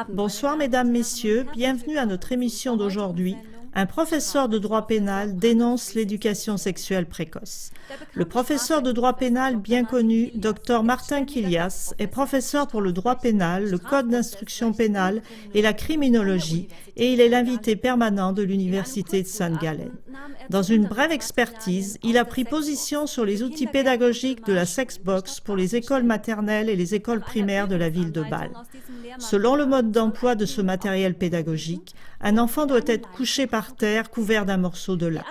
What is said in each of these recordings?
Bonsoir mesdames, messieurs, bienvenue à notre émission d'aujourd'hui. Un professeur de droit pénal dénonce l'éducation sexuelle précoce. Le professeur de droit pénal bien connu, Dr Martin Kilias, est professeur pour le droit pénal, le code d'instruction pénale et la criminologie, et il est l'invité permanent de l'Université de Sainte-Gallen. Dans une brève expertise, il a pris position sur les outils pédagogiques de la Sexbox pour les écoles maternelles et les écoles primaires de la ville de Bâle. Selon le mode d'emploi de ce matériel pédagogique, un enfant doit être couché par terre couvert d'un morceau de lin.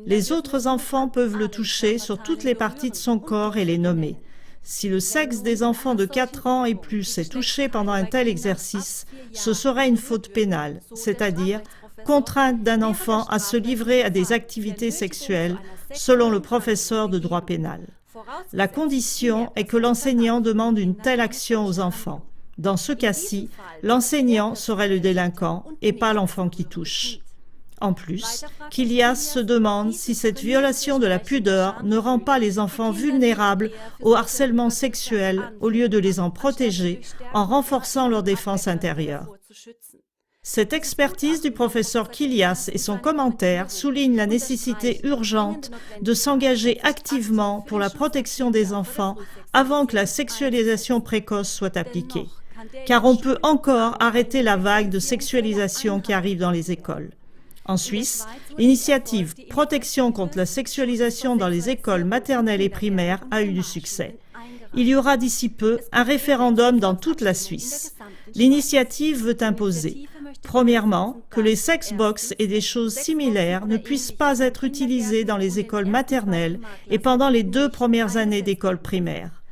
Les autres enfants peuvent le toucher sur toutes les parties de son corps et les nommer. Si le sexe des enfants de 4 ans et plus est touché pendant un tel exercice, ce sera une faute pénale, c'est-à-dire contrainte d'un enfant à se livrer à des activités sexuelles, selon le professeur de droit pénal. La condition est que l'enseignant demande une telle action aux enfants. Dans ce cas-ci, l'enseignant serait le délinquant et pas l'enfant qui touche. En plus, Kilias se demande si cette violation de la pudeur ne rend pas les enfants vulnérables au harcèlement sexuel au lieu de les en protéger en renforçant leur défense intérieure. Cette expertise du professeur Kilias et son commentaire soulignent la nécessité urgente de s'engager activement pour la protection des enfants avant que la sexualisation précoce soit appliquée. Car on peut encore arrêter la vague de sexualisation qui arrive dans les écoles. En Suisse, l'initiative Protection contre la sexualisation dans les écoles maternelles et primaires a eu du succès. Il y aura d'ici peu un référendum dans toute la Suisse. L'initiative veut imposer, premièrement, que les sexbox et des choses similaires ne puissent pas être utilisées dans les écoles maternelles et pendant les 2 premières années d'école primaire.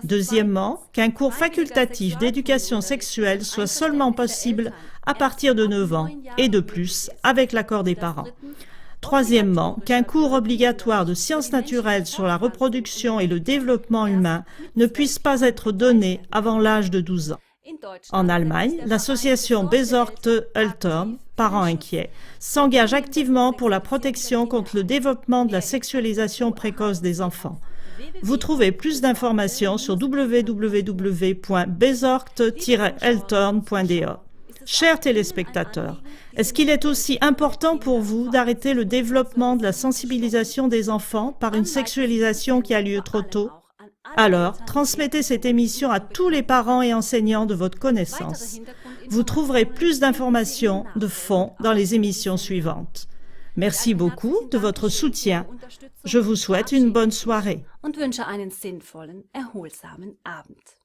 Deuxièmement, qu'un cours facultatif d'éducation sexuelle soit seulement possible à partir de 9 ans et de plus, avec l'accord des parents. Troisièmement, qu'un cours obligatoire de sciences naturelles sur la reproduction et le développement humain ne puisse pas être donné avant l'âge de 12 ans. En Allemagne, l'association Besorgte Eltern, Parents inquiets, s'engage activement pour la protection contre le développement de la sexualisation précoce des enfants. Vous trouvez plus d'informations sur www.besorgte-eltern.de. Chers téléspectateurs, est-ce qu'il est aussi important pour vous d'arrêter le développement de la sensibilisation des enfants par une sexualisation qui a lieu trop tôt? Alors, transmettez cette émission à tous les parents et enseignants de votre connaissance. Vous trouverez plus d'informations de fond dans les émissions suivantes. Merci beaucoup de votre soutien. Je vous souhaite une bonne soirée. Und wünsche einen sinnvollen, erholsamen Abend.